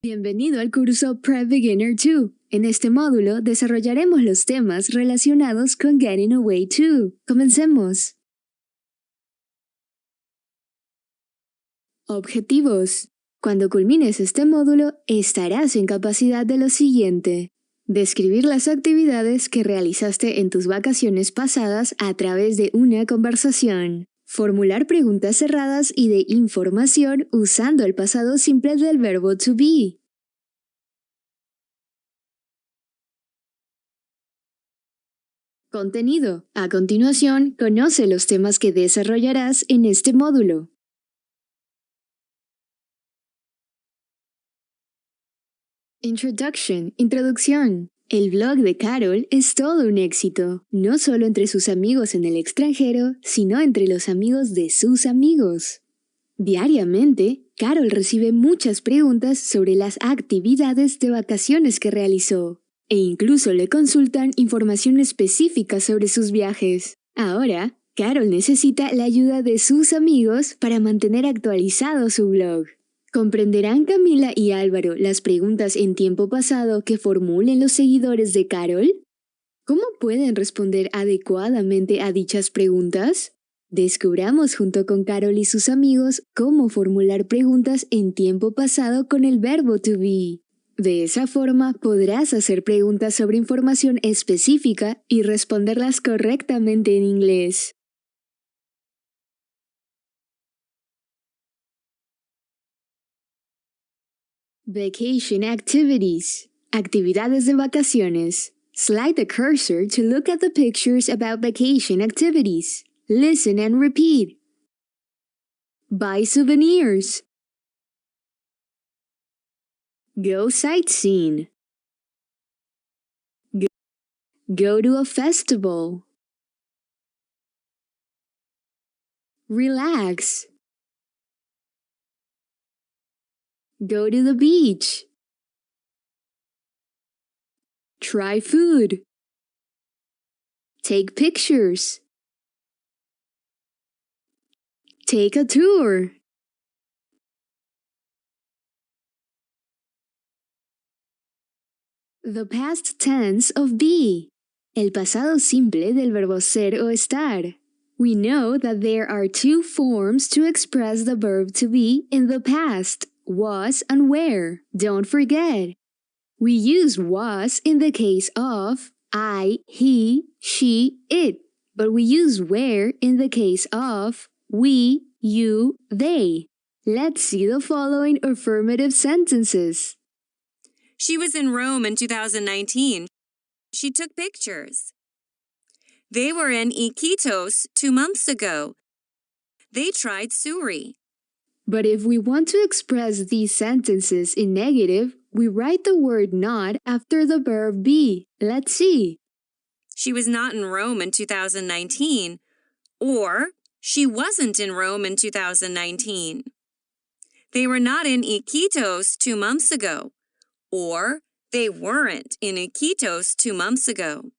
Bienvenido al curso Prep Beginner 2. En este módulo desarrollaremos los temas relacionados con Getting Away To. Comencemos. Objetivos. Cuando culmines este módulo, estarás en capacidad de lo siguiente: describir las actividades que realizaste en tus vacaciones pasadas a través de una conversación. Formular preguntas cerradas y de información usando el pasado simple del verbo to be. Contenido. A continuación, conoce los temas que desarrollarás en este módulo. Introduction. Introducción. El blog de Carol es todo un éxito, no solo entre sus amigos en el extranjero, sino entre los amigos de sus amigos. Diariamente, Carol recibe muchas preguntas sobre las actividades de vacaciones que realizó, e incluso le consultan información específica sobre sus viajes. Ahora, Carol necesita la ayuda de sus amigos para mantener actualizado su blog. ¿Comprenderán Camila y Álvaro las preguntas en tiempo pasado que formulen los seguidores de Carol? ¿Cómo pueden responder adecuadamente a dichas preguntas? Descubramos junto con Carol y sus amigos cómo formular preguntas en tiempo pasado con el verbo to be. De esa forma podrás hacer preguntas sobre información específica y responderlas correctamente en inglés. Vacation activities. Actividades de vacaciones. Slide the cursor to look at the pictures about vacation activities. Listen and repeat. Buy souvenirs. Go sightseeing. Go to a festival. Relax. Go to the beach. Try food. Take pictures. Take a tour. The past tense of be. El pasado simple del verbo ser o estar. We know that there are two forms to express the verb to be in the past: was and were. Don't forget. We use was in the case of I, he, she, it, but we use were in the case of we, you, they. Let's see the following affirmative sentences. She was in Rome in 2019. She took pictures. They were in Iquitos 2 months ago. They tried suri. But if we want to express these sentences in negative, we write the word not after the verb be. Let's see. She was not in Rome in 2019. Or, she wasn't in Rome in 2019. They were not in Iquitos 2 months ago. Or, they weren't in Iquitos 2 months ago.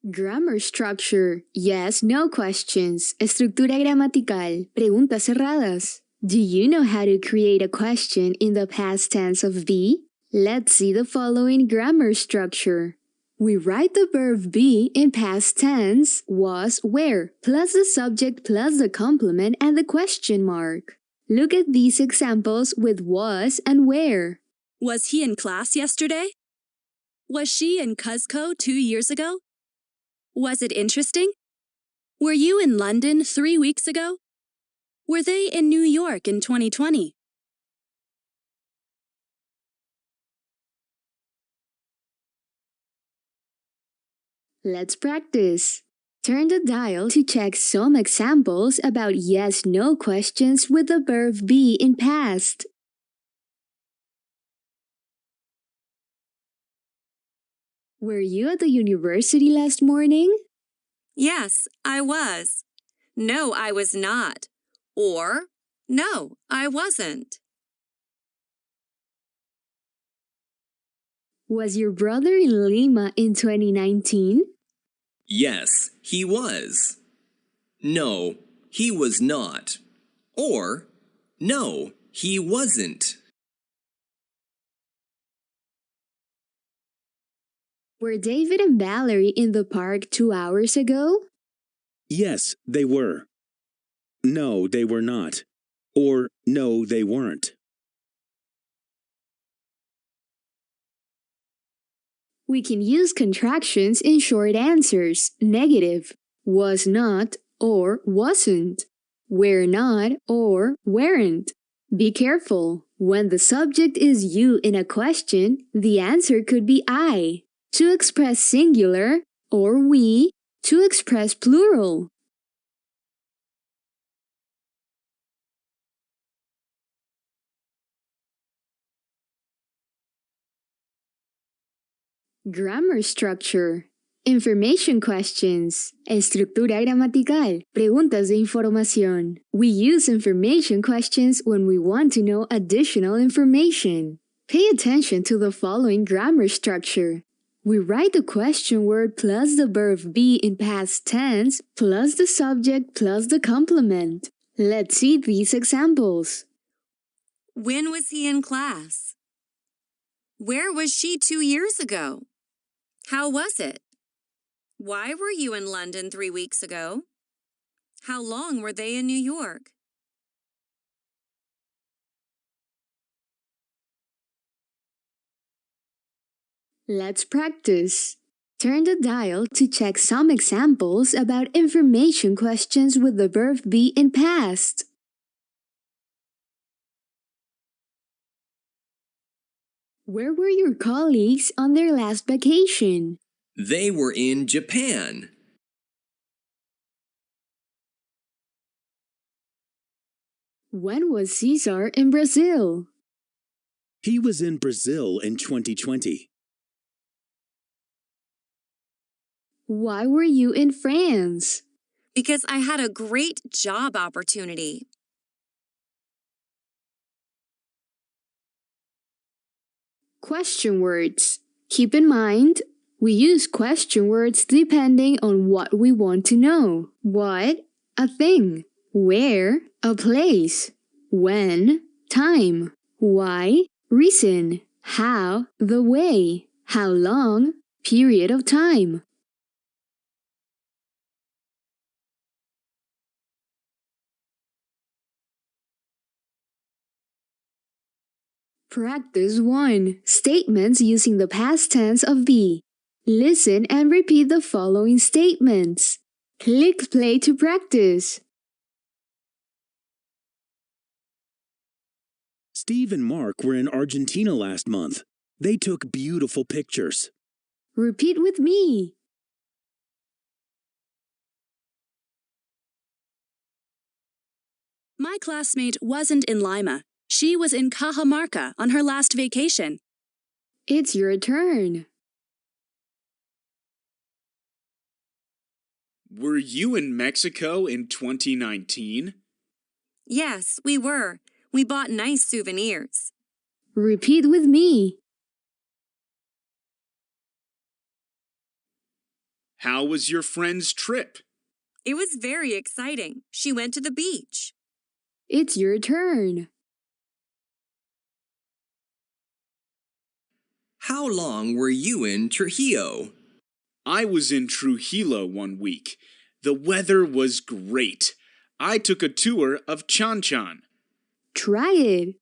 Grammar structure. Yes, no questions. Estructura gramatical. Preguntas cerradas. Do you know how to create a question in the past tense of be? Let's see the following grammar structure. We write the verb be in past tense, was, were, plus the subject plus the complement and the question mark. Look at these examples with was and were. Was he in class yesterday? Was she in Cuzco 2 years ago? Was it interesting? Were you in London 3 weeks ago? Were they in New York in 2020? Let's practice. Turn the dial to check some examples about yes-no questions with the verb be in past. Were you at the university last morning? Yes, I was. No, I was not. Or, no, I wasn't. Was your brother in Lima in 2019? Yes, he was. No, he was not. Or, no, he wasn't. Were David and Valerie in the park 2 hours ago? Yes, they were. No, they were not. Or, no, they weren't. We can use contractions in short answers, negative, was not or wasn't, were not or weren't. Be careful. When the subject is you in a question, the answer could be I, to express singular, or we, to express plural. Grammar structure. Information questions. Estructura gramatical. Preguntas de información. We use information questions when we want to know additional information. Pay attention to the following grammar structure. We write the question word plus the verb be in past tense plus the subject plus the complement. Let's see these examples. When was he in class? Where was she 2 years ago? How was it? Why were you in London 3 weeks ago? How long were they in New York? Let's practice. Turn the dial to check some examples about information questions with the verb be in past. Where were your colleagues on their last vacation? They were in Japan. When was Cesar in Brazil? He was in Brazil in 2020. Why were you in France? Because I had a great job opportunity. Question words. Keep in mind, we use question words depending on what we want to know. What? A thing. Where? A place. When? Time. Why? Reason. How? The way. How long? Period of time. Practice 1. Statements using the past tense of be. Listen and repeat the following statements. Click play to practice. Steve and Mark were in Argentina last month. They took beautiful pictures. Repeat with me. My classmate wasn't in Lima. She was in Cajamarca on her last vacation. It's your turn. Were you in Mexico in 2019? Yes, we were. We bought nice souvenirs. Repeat with me. How was your friend's trip? It was very exciting. She went to the beach. It's your turn. How long were you in Trujillo? I was in Trujillo 1 week. The weather was great. I took a tour of Chan Chan. Try it.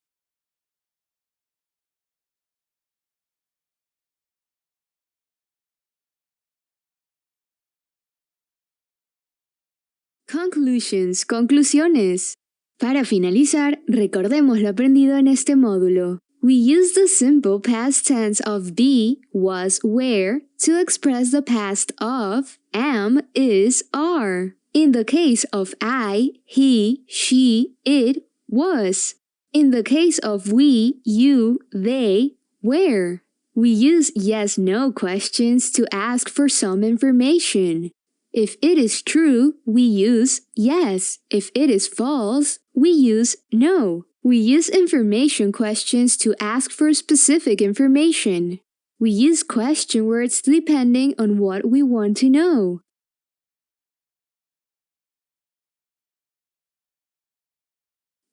Conclusions, conclusiones. Para finalizar, recordemos lo aprendido en este módulo. We use the simple past tense of be, was, were to express the past of am, is, are. In the case of I, he, she, it, was. In the case of we, you, they, were. We use yes-no questions to ask for some information. If it is true, we use yes. If it is false, we use no. We use information questions to ask for specific information. We use question words depending on what we want to know.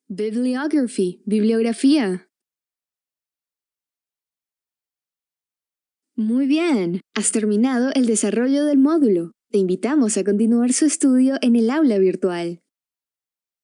Bibliography, bibliografía. Muy bien, has terminado el desarrollo del módulo. Te invitamos a continuar su estudio en el aula virtual.